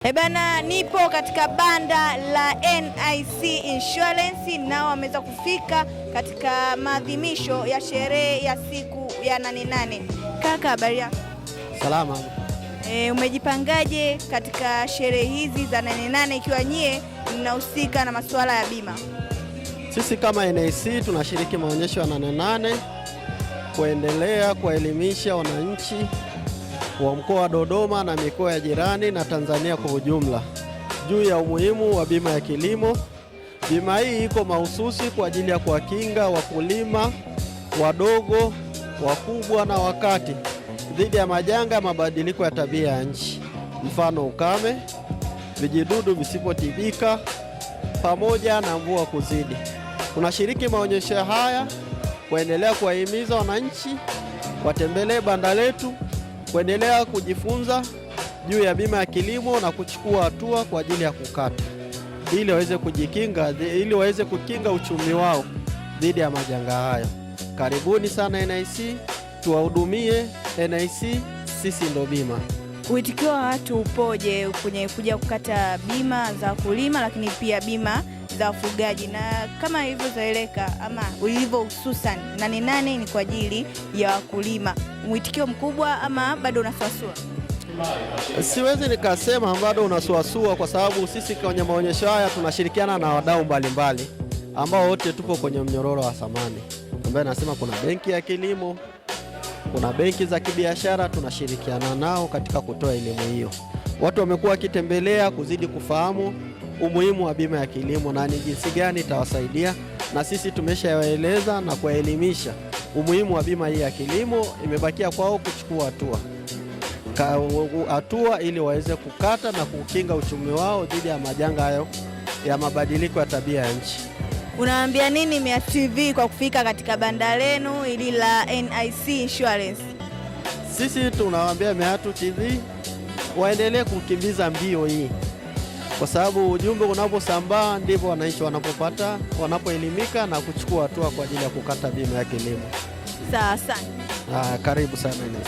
Bana, nipo katika banda la NIC Insurance, nao wameweza kufika katika maadhimisho ya sherehe ya siku ya 8/8. Kaka, habari yako? Salama. Umejipangaje katika sherehe hizi za 8/8 ikiwa nyie mnahusika na masuala ya bima? Sisi kama NIC tunashiriki maonyesho ya 8/8 kuendelea kuwaelimisha wananchi wa mkoa wa Dodoma na mikoa ya jirani na Tanzania kwa ujumla juu ya umuhimu wa bima ya kilimo. Bima hii iko mahususi kwa ajili ya kuwakinga wakulima wadogo, wakubwa na wakati dhidi ya majanga ya mabadiliko ya tabia ya nchi, mfano ukame, vijidudu visipotibika pamoja na mvua kuzidi. Tunashiriki maonyesho haya kuendelea kuwahimiza wananchi watembelee banda letu kuendelea kujifunza juu ya bima ya kilimo na kuchukua hatua kwa ajili ya kukata ili waweze kujikinga, ili waweze kukinga uchumi wao dhidi ya majanga hayo. Karibuni sana NIC, tuwahudumie. NIC, sisi ndo bima. Uitikio wa watu upoje kwenye kuja kukata bima za kulima lakini pia bima za wafugaji? Na kama ilivyozoeleka ama ulivyo hususan 8/8 ni kwa ajili ya wakulima, uitikio mkubwa ama bado unasuasua? Siwezi nikasema bado unasuasua, kwa sababu sisi kwenye maonyesho haya tunashirikiana na wadau mbalimbali ambao wote tupo kwenye mnyororo wa thamani, ambaye nasema kuna benki ya kilimo, kuna benki za kibiashara, tunashirikiana nao katika kutoa elimu hiyo. Watu wamekuwa wakitembelea kuzidi kufahamu umuhimu wa bima ya kilimo na ni jinsi gani itawasaidia, na sisi tumeshawaeleza na kuwaelimisha umuhimu wa bima hii ya kilimo. Imebakia kwao kuchukua hatua ili waweze kukata na kukinga uchumi wao dhidi ya majanga hayo ya mabadiliko ya tabia ya nchi. Unaambia nini Mea TV kwa kufika katika banda lenu ili la NIC Insurance? Sisi tunawaambia Mea TV waendelee kukimbiza mbio hii, kwa sababu ujumbe unaposambaa ndipo wananchi wanapoelimika na kuchukua hatua kwa ajili ya kukata bima ya kilimo. Sawa sana. Karibu sana NIC.